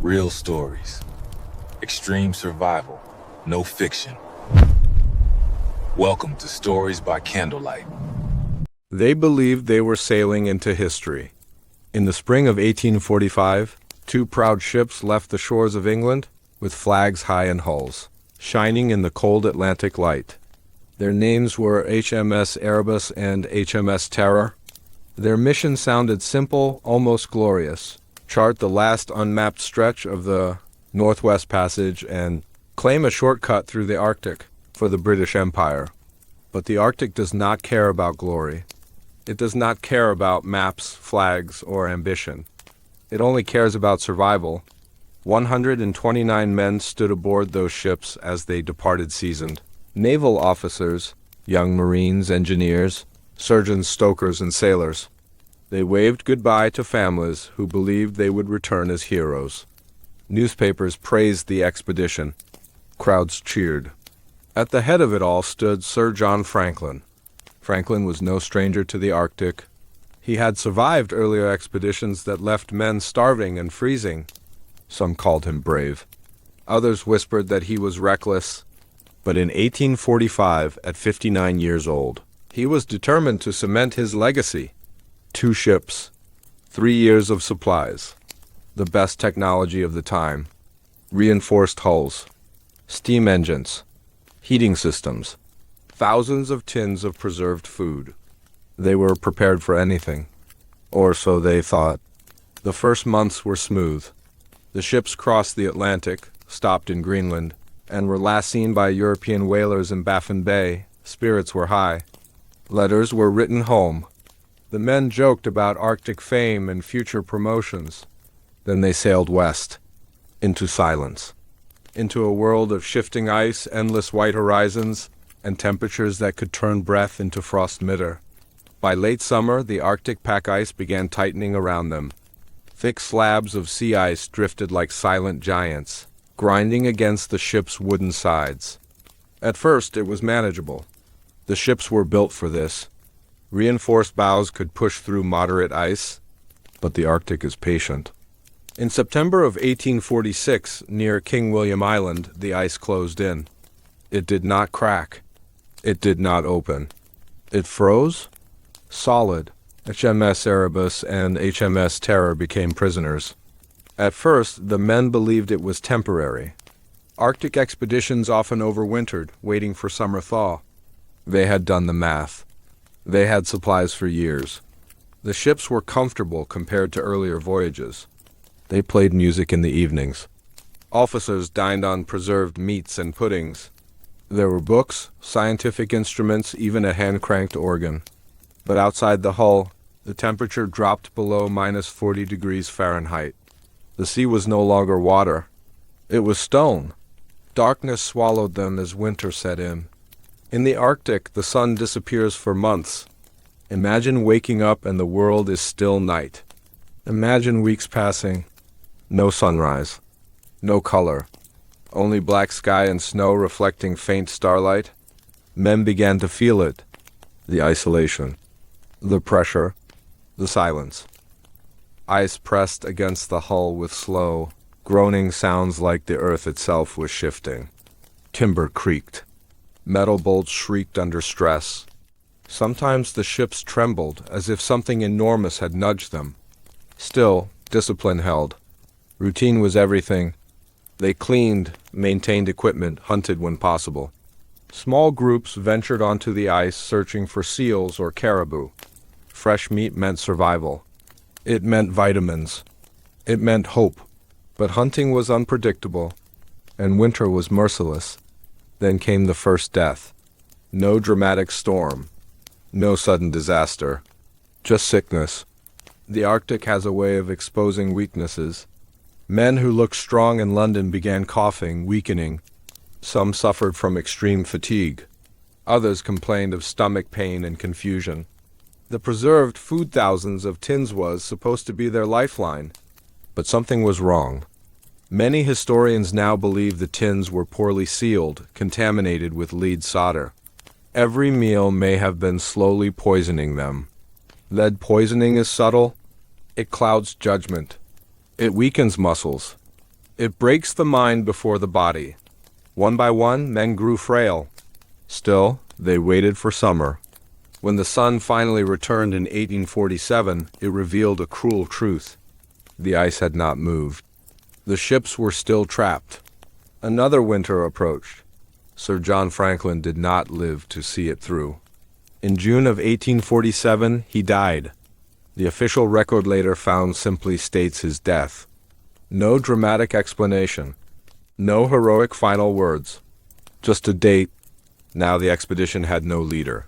Real stories. Extreme survival. No fiction. Welcome to Stories by Candlelight. They believed they were sailing into history. In the spring of 1845, two proud ships left the shores of England with flags high in hulls, shining in the cold Atlantic light. Their names were HMS Erebus and HMS Terror. Their mission sounded simple, almost glorious: chart the last unmapped stretch of the Northwest Passage and claim a shortcut through the Arctic for the British Empire. But the Arctic does not care about glory. It does not care about maps, flags, or ambition. It only cares about survival. 129 men stood aboard those ships as they departed seasoned. Naval officers, young Marines, engineers, surgeons, stokers, and sailors. They waved goodbye to families who believed they would return as heroes. Newspapers praised the expedition. Crowds cheered. At the head of it all stood Sir John Franklin. Franklin was no stranger to the Arctic. He had survived earlier expeditions that left men starving and freezing. Some called him brave. Others whispered that he was reckless. But in 1845, at 59 years old, he was determined to cement his legacy. 2 ships, 3 years of supplies, the best technology of the time, reinforced hulls, steam engines, heating systems, thousands of tins of preserved food. They were prepared for anything, or so they thought. The first months were smooth. The ships crossed the Atlantic, stopped in Greenland, and were last seen by European whalers in Baffin Bay. Spirits were high. Letters were written home. The men joked about Arctic fame and future promotions. Then they sailed west, into silence, into a world of shifting ice, endless white horizons, and temperatures that could turn breath into frost mitre. By late summer, the Arctic pack ice began tightening around them. Thick slabs of sea ice drifted like silent giants, grinding against the ship's wooden sides. At first, it was manageable. The ships were built for this. Reinforced bows could push through moderate ice, but the Arctic is patient. In September of 1846, near King William Island, the ice closed in. It did not crack. It did not open. It froze? Solid. HMS Erebus and HMS Terror became prisoners. At first, the men believed it was temporary. Arctic expeditions often overwintered, waiting for summer thaw. They had done the math. They had supplies for years. The ships were comfortable compared to earlier voyages. They played music in the evenings. Officers dined on preserved meats and puddings. There were books, scientific instruments, even a hand-cranked organ. But outside the hull, the temperature dropped below -40 degrees Fahrenheit. The sea was no longer water. It was stone. Darkness swallowed them as winter set in. In the Arctic, the sun disappears for months. Imagine waking up and the world is still night. Imagine weeks passing. No sunrise. No color. Only black sky and snow reflecting faint starlight. Men began to feel it. The isolation. The pressure. The silence. Ice pressed against the hull with slow, groaning sounds like the earth itself was shifting. Timber creaked. Metal bolts shrieked under stress. Sometimes the ships trembled as if something enormous had nudged them. Still, discipline held. Routine was everything. They cleaned, maintained equipment, hunted when possible. Small groups ventured onto the ice searching for seals or caribou. Fresh meat meant survival. It meant vitamins. It meant hope. But hunting was unpredictable, and winter was merciless. Then came the first death. No dramatic storm. No sudden disaster. Just sickness. The Arctic has a way of exposing weaknesses. Men who looked strong in London began coughing, weakening. Some suffered from extreme fatigue. Others complained of stomach pain and confusion. The preserved food thousands of tins was supposed to be their lifeline. But something was wrong. Many historians now believe the tins were poorly sealed, contaminated with lead solder. Every meal may have been slowly poisoning them. Lead poisoning is subtle. It clouds judgment. It weakens muscles. It breaks the mind before the body. One by one, men grew frail. Still, they waited for summer. When the sun finally returned in 1847, it revealed a cruel truth. The ice had not moved. The ships were still trapped. Another winter approached. Sir John Franklin did not live to see it through. In June of 1847, he died. The official record later found simply states his death. No dramatic explanation. No heroic final words. Just a date. Now the expedition had no leader.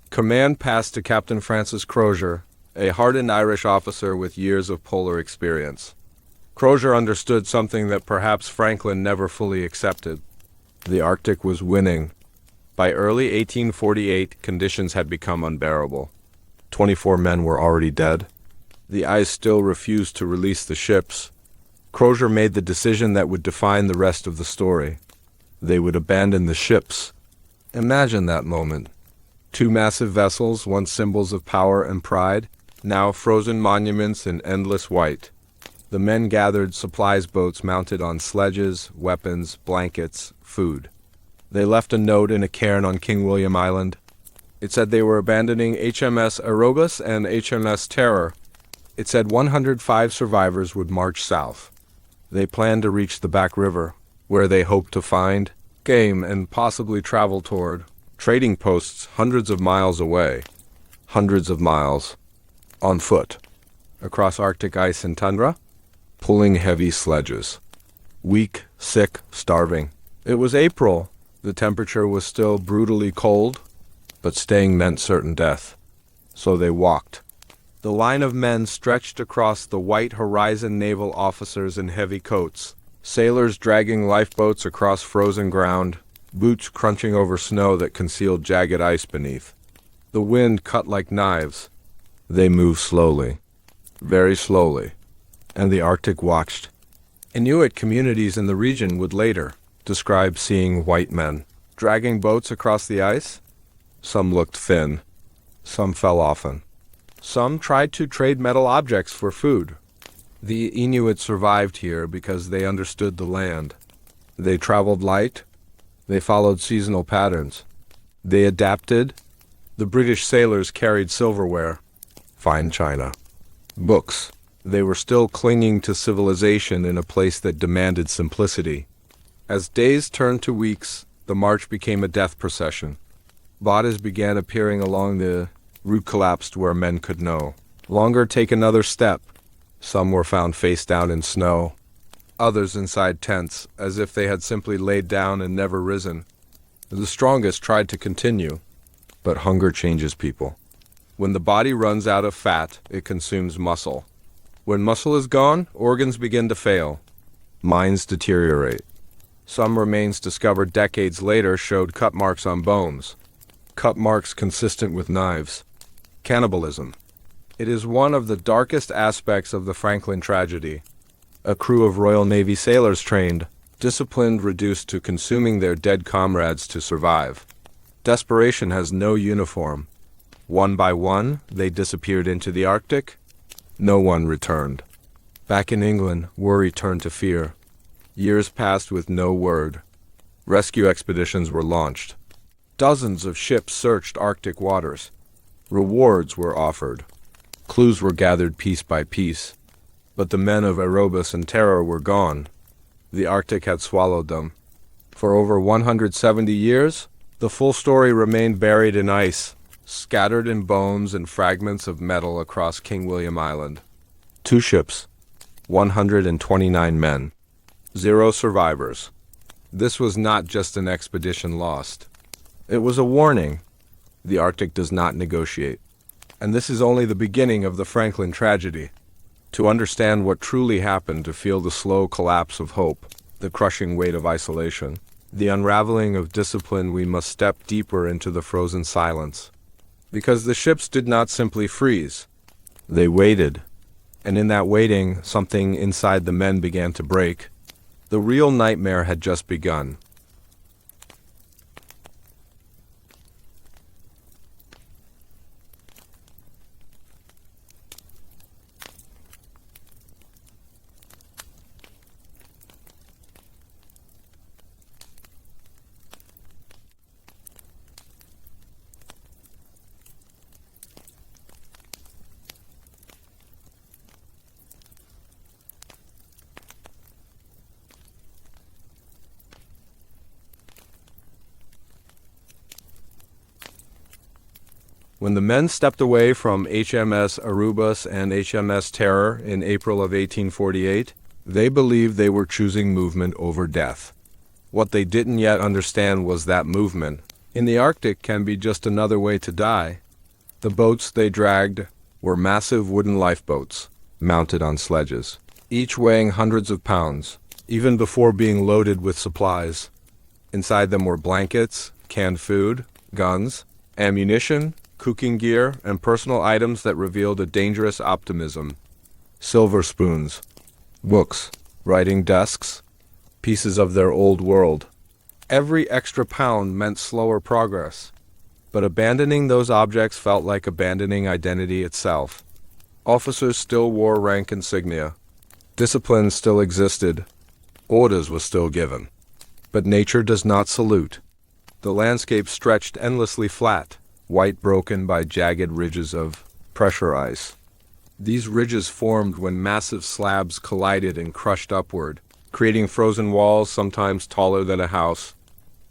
Command passed to Captain Francis Crozier, a hardened Irish officer with years of polar experience. Crozier understood something that perhaps Franklin never fully accepted. The Arctic was winning. By early 1848, conditions had become unbearable. 24 men were already dead. The ice still refused to release the ships. Crozier made the decision that would define the rest of the story. They would abandon the ships. Imagine that moment. Two massive vessels, once symbols of power and pride, now frozen monuments in endless white. The men gathered supplies boats mounted on sledges, weapons, blankets, food. They left a note in a cairn on King William Island. It said they were abandoning HMS Erebus and HMS Terror. It said 105 survivors would march south. They planned to reach the Back River, where they hoped to find game and possibly travel toward trading posts hundreds of miles away. Hundreds of miles. On foot. Across Arctic ice and tundra. Pulling heavy sledges. Weak, sick, starving. It was April. The temperature was still brutally cold, but staying meant certain death. So they walked. The line of men stretched across the white horizon, naval officers in heavy coats, sailors dragging lifeboats across frozen ground, boots crunching over snow that concealed jagged ice beneath. The wind cut like knives. They moved slowly, very slowly, and the Arctic watched. Inuit communities in the region would later describe seeing white men dragging boats across the ice. Some looked thin. Some fell often. Some tried to trade metal objects for food. The Inuit survived here because they understood the land. They traveled light. They followed seasonal patterns. They adapted. The British sailors carried silverware, fine china, books. They were still clinging to civilization in a place that demanded simplicity. As days turned to weeks, the march became a death procession. Bodies began appearing along the route collapsed where men could know. Longer take another step. Some were found face down in snow. Others inside tents, as if they had simply laid down and never risen. The strongest tried to continue, but hunger changes people. When the body runs out of fat, it consumes muscle. When muscle is gone, organs begin to fail. Minds deteriorate. Some remains discovered decades later showed cut marks on bones. Cut marks consistent with knives. Cannibalism. It is one of the darkest aspects of the Franklin tragedy. A crew of Royal Navy sailors trained, disciplined, reduced to consuming their dead comrades to survive. Desperation has no uniform. One by one, they disappeared into the Arctic. No one returned. Back in England, worry turned to fear. Years passed with no word. Rescue expeditions were launched. Dozens of ships searched Arctic waters. Rewards were offered. Clues were gathered piece by piece. But the men of Erebus and Terror were gone. The Arctic had swallowed them. For over 170 years, the full story remained buried in ice, scattered in bones and fragments of metal across King William Island. 2 ships, 129 men, 0 survivors. This was not just an expedition lost. It was a warning. The Arctic does not negotiate. And this is only the beginning of the Franklin tragedy. To understand what truly happened, to feel the slow collapse of hope, the crushing weight of isolation, the unraveling of discipline, we must step deeper into the frozen silence. Because the ships did not simply freeze. They waited. And in that waiting, something inside the men began to break. The real nightmare had just begun. When the men stepped away from HMS Erebus and HMS Terror in April of 1848, they believed they were choosing movement over death. What they didn't yet understand was that movement in the Arctic can be just another way to die. The boats they dragged were massive wooden lifeboats, mounted on sledges, each weighing hundreds of pounds, even before being loaded with supplies. Inside them were blankets, canned food, guns, ammunition, cooking gear, and personal items that revealed a dangerous optimism. Silver spoons, books, writing desks, pieces of their old world. Every extra pound meant slower progress, but abandoning those objects felt like abandoning identity itself. Officers still wore rank insignia. Discipline still existed. Orders were still given. But nature does not salute. The landscape stretched endlessly flat, white broken by jagged ridges of pressure ice. These ridges formed when massive slabs collided and crushed upward, creating frozen walls sometimes taller than a house.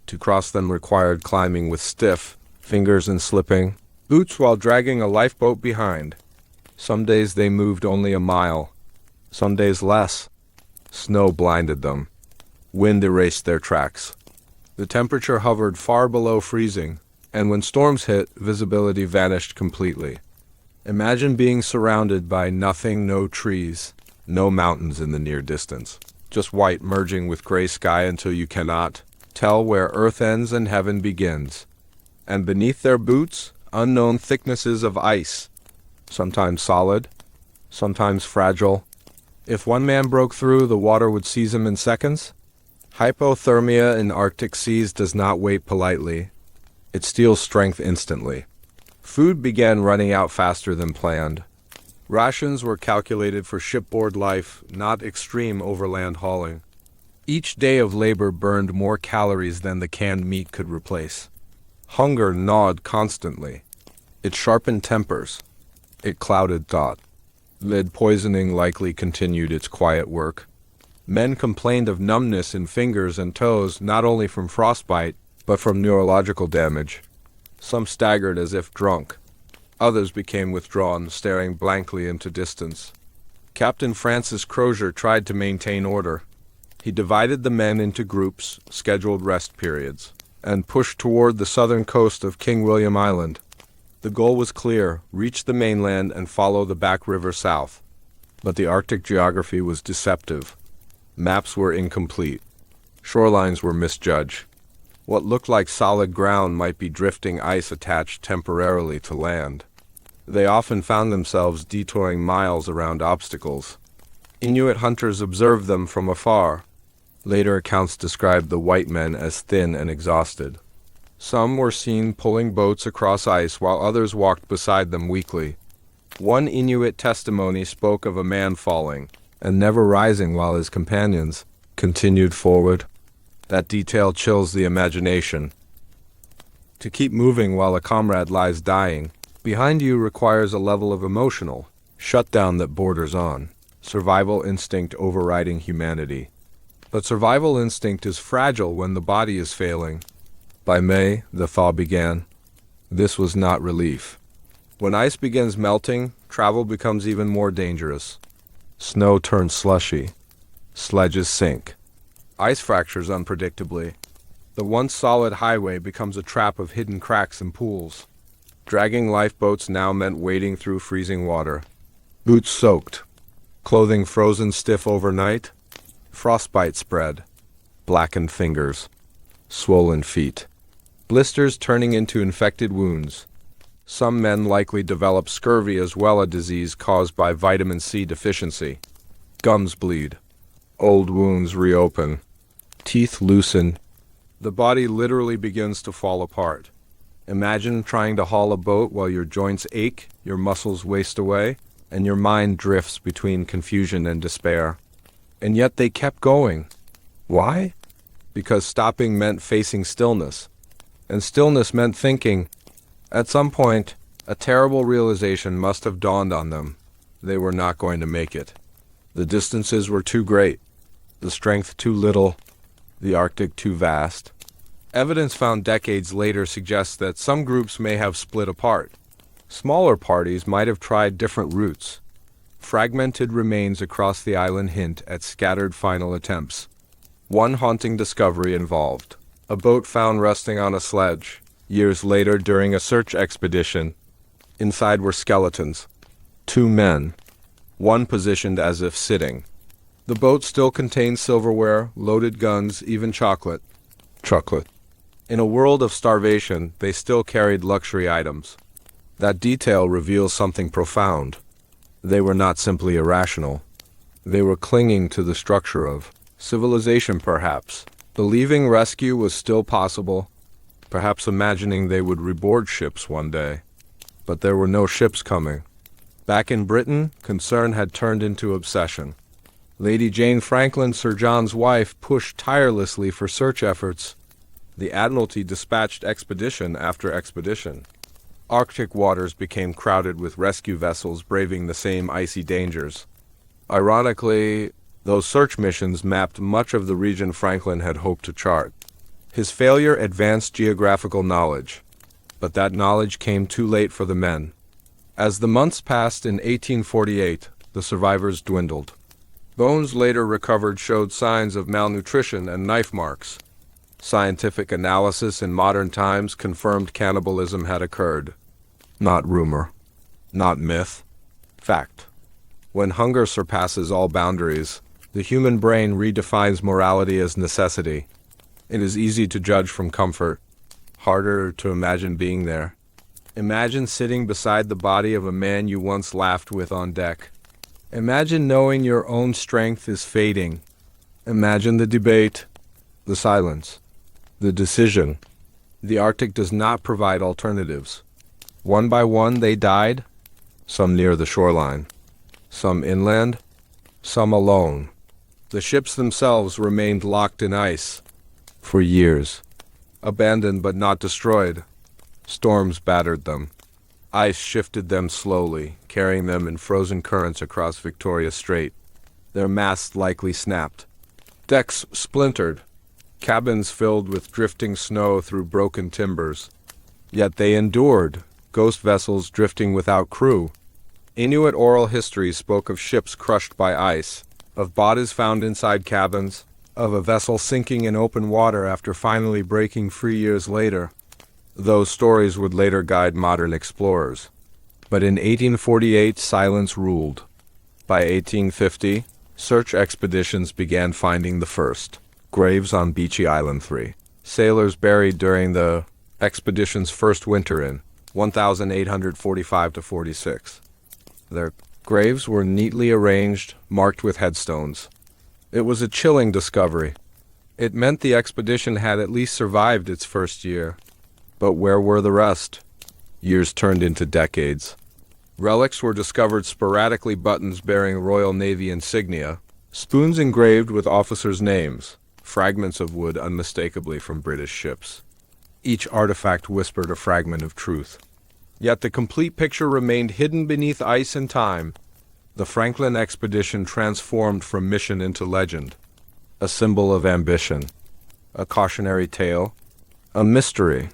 To cross them required climbing with stiff fingers and slipping boots while dragging a lifeboat behind. Some days they moved only a mile, some days less. Snow blinded them. Wind erased their tracks. The temperature hovered far below freezing, and when storms hit, visibility vanished completely. Imagine being surrounded by nothing, no trees, no mountains in the near distance. Just white merging with gray sky until you cannot tell where earth ends and heaven begins. And beneath their boots, unknown thicknesses of ice, sometimes solid, sometimes fragile. If one man broke through, the water would seize him in seconds. Hypothermia in Arctic seas does not wait politely. It steals strength instantly. Food began running out faster than planned. Rations were calculated for shipboard life, not extreme overland hauling. Each day of labor burned more calories than the canned meat could replace. Hunger gnawed constantly. It sharpened tempers. It clouded thought. Lead poisoning likely continued its quiet work. Men complained of numbness in fingers and toes, not only from frostbite, but from neurological damage. Some staggered as if drunk. Others became withdrawn, staring blankly into distance. Captain Francis Crozier tried to maintain order. He divided the men into groups, scheduled rest periods, and pushed toward the southern coast of King William Island. The goal was clear: reach the mainland and follow the back river south. But the Arctic geography was deceptive. Maps were incomplete. Shorelines were misjudged. What looked like solid ground might be drifting ice attached temporarily to land. They often found themselves detouring miles around obstacles. Inuit hunters observed them from afar. Later accounts described the white men as thin and exhausted. Some were seen pulling boats across ice while others walked beside them weakly. One Inuit testimony spoke of a man falling and never rising while his companions continued forward. That detail chills the imagination. To keep moving while a comrade lies dying behind you requires a level of emotional shutdown that borders on survival instinct overriding humanity. But survival instinct is fragile when the body is failing. By May, the thaw began. This was not relief. When ice begins melting, travel becomes even more dangerous. Snow turns slushy. Sledges sink. Ice fractures unpredictably. The once solid highway becomes a trap of hidden cracks and pools. Dragging lifeboats now meant wading through freezing water. Boots soaked. Clothing frozen stiff overnight. Frostbite spread. Blackened fingers. Swollen feet. Blisters turning into infected wounds. Some men likely develop scurvy as well, a disease caused by vitamin C deficiency. Gums bleed. Old wounds reopen. Teeth loosen. The body literally begins to fall apart. Imagine trying to haul a boat while your joints ache, your muscles waste away, and your mind drifts between confusion and despair. And yet they kept going. Why? Because stopping meant facing stillness. And stillness meant thinking. At some point, a terrible realization must have dawned on them. They were not going to make it. The distances were too great. The strength too little. The Arctic too vast. Evidence found decades later suggests that some groups may have split apart. Smaller parties might have tried different routes. Fragmented remains across the island hint at scattered final attempts. One haunting discovery involved a boat found resting on a sledge, years later during a search expedition. Inside were skeletons. 2 men, one positioned as if sitting. The boat still contained silverware, loaded guns, even chocolate. Chocolate. In a world of starvation, they still carried luxury items. That detail reveals something profound. They were not simply irrational. They were clinging to the structure of civilization, perhaps, believing rescue was still possible, perhaps imagining they would reboard ships one day. But there were no ships coming. Back in Britain, concern had turned into obsession. Lady Jane Franklin, Sir John's wife, pushed tirelessly for search efforts. The Admiralty dispatched expedition after expedition. Arctic waters became crowded with rescue vessels braving the same icy dangers. Ironically, those search missions mapped much of the region Franklin had hoped to chart. His failure advanced geographical knowledge, but that knowledge came too late for the men. As the months passed in 1848, the survivors dwindled. Bones later recovered showed signs of malnutrition and knife marks. Scientific analysis in modern times confirmed cannibalism had occurred. Not rumor. Not myth. Fact. When hunger surpasses all boundaries, the human brain redefines morality as necessity. It is easy to judge from comfort, harder to imagine being there. Imagine sitting beside the body of a man you once laughed with on deck. Imagine knowing your own strength is fading. Imagine the debate, the silence, the decision. The Arctic does not provide alternatives. One by one they died, some near the shoreline, some inland, some alone. The ships themselves remained locked in ice for years, abandoned but not destroyed. Storms battered them. Ice shifted them slowly, carrying them in frozen currents across Victoria Strait. Their masts likely snapped. Decks splintered. Cabins filled with drifting snow through broken timbers. Yet they endured, ghost vessels drifting without crew. Inuit oral history spoke of ships crushed by ice, of bodies found inside cabins, of a vessel sinking in open water after finally breaking free years later. Those stories would later guide modern explorers. But in 1848, silence ruled. By 1850, search expeditions began finding the first graves on Beechy Island 3. Sailors buried during the expedition's first winter in 1845-46. Their graves were neatly arranged, marked with headstones. It was a chilling discovery. It meant the expedition had at least survived its first year. But where were the rest? Years turned into decades. Relics were discovered sporadically, buttons bearing Royal Navy insignia, spoons engraved with officers' names, fragments of wood unmistakably from British ships. Each artifact whispered a fragment of truth. Yet the complete picture remained hidden beneath ice and time. The Franklin expedition transformed from mission into legend, a symbol of ambition, a cautionary tale, a mystery.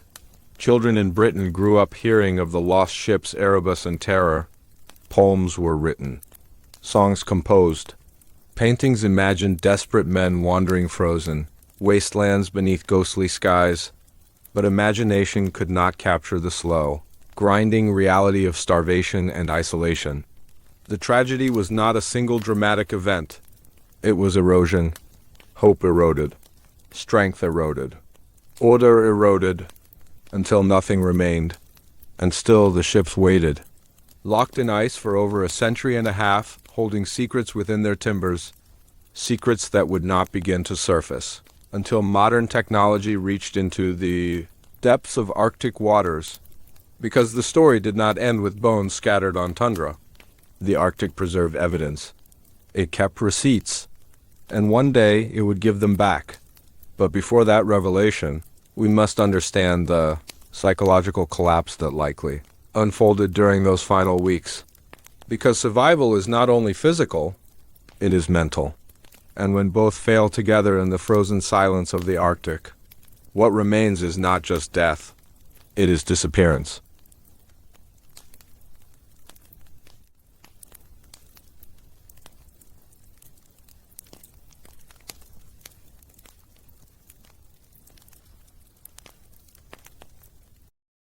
Children in Britain grew up hearing of the lost ships Erebus and Terror. Poems were written, songs composed, paintings imagined desperate men wandering frozen, wastelands beneath ghostly skies. But imagination could not capture the slow, grinding reality of starvation and isolation. The tragedy was not a single dramatic event. It was erosion. Hope eroded. Strength eroded. Order eroded. Until nothing remained. And still the ships waited, locked in ice for over a century and a half, holding secrets within their timbers, secrets that would not begin to surface until modern technology reached into the depths of Arctic waters. Because the story did not end with bones scattered on tundra. The Arctic preserved evidence. It kept receipts, and one day it would give them back. But before that revelation, we must understand the psychological collapse that likely unfolded during those final weeks. Because survival is not only physical, it is mental. And when both fail together in the frozen silence of the Arctic, what remains is not just death, it is disappearance.